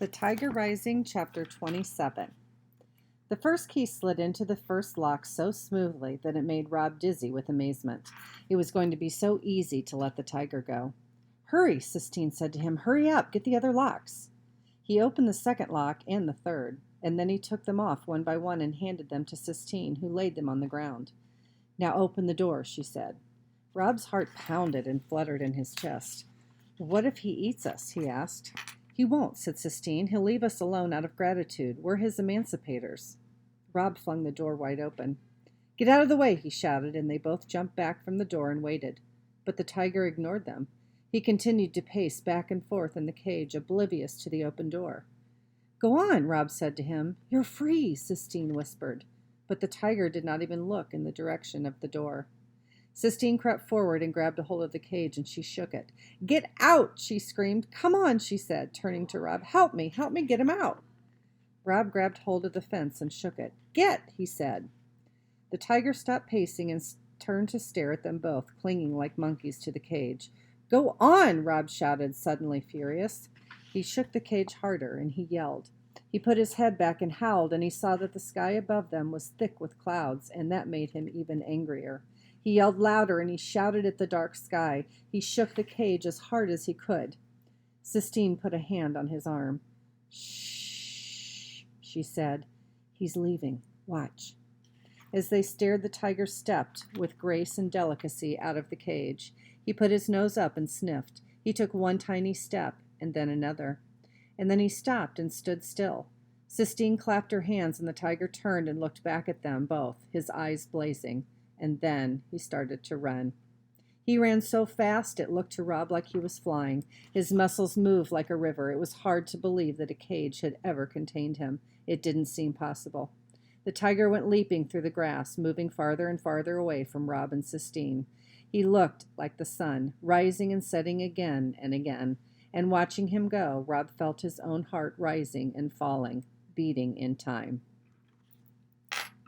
The Tiger Rising, Chapter 27. The first key slid into the first lock so smoothly that it made Rob dizzy with amazement. It was going to be so easy to let the tiger go. "Hurry," Sistine said to him. "Hurry up, get the other locks." He opened the second lock and the third, and then he took them off one by one and handed them to Sistine, who laid them on the ground. "Now open the door," she said. Rob's heart pounded and fluttered in his chest. "What if he eats us?" he asked. "He won't," said Sistine. "He'll leave us alone out of gratitude. We're his emancipators." Rob flung the door wide open. "Get out of the way," he shouted, and they both jumped back from the door and waited. But the tiger ignored them. He continued to pace back and forth in the cage, oblivious to the open door. "Go on," Rob said to him. "You're free," Sistine whispered. But the tiger did not even look in the direction of the door. Sistine crept forward and grabbed a hold of the cage, and she shook it. "Get out!" she screamed. "Come on," she said, turning to Rob. Help me get him out." Rob grabbed hold of the fence and shook it. "Get!" he said. The tiger stopped pacing and turned to stare at them both, clinging like monkeys to the cage. "Go on!" Rob shouted, suddenly furious. He shook the cage harder, and he yelled. He put his head back and howled, and he saw that the sky above them was thick with clouds, and that made him even angrier. He yelled louder, and he shouted at the dark sky. He shook the cage as hard as he could. Sistine put a hand on his arm. "Shh," she said. "He's leaving. Watch." As they stared, the tiger stepped, with grace and delicacy, out of the cage. He put his nose up and sniffed. He took one tiny step, and then another. And then he stopped and stood still. Sistine clapped her hands, and the tiger turned and looked back at them both, his eyes blazing. And then he started to run. He ran so fast it looked to Rob like he was flying. His muscles moved like a river. It was hard to believe that a cage had ever contained him. It didn't seem possible. The tiger went leaping through the grass, moving farther and farther away from Rob and Sistine. He looked like the sun, rising and setting again and again. And watching him go, Rob felt his own heart rising and falling, beating in time.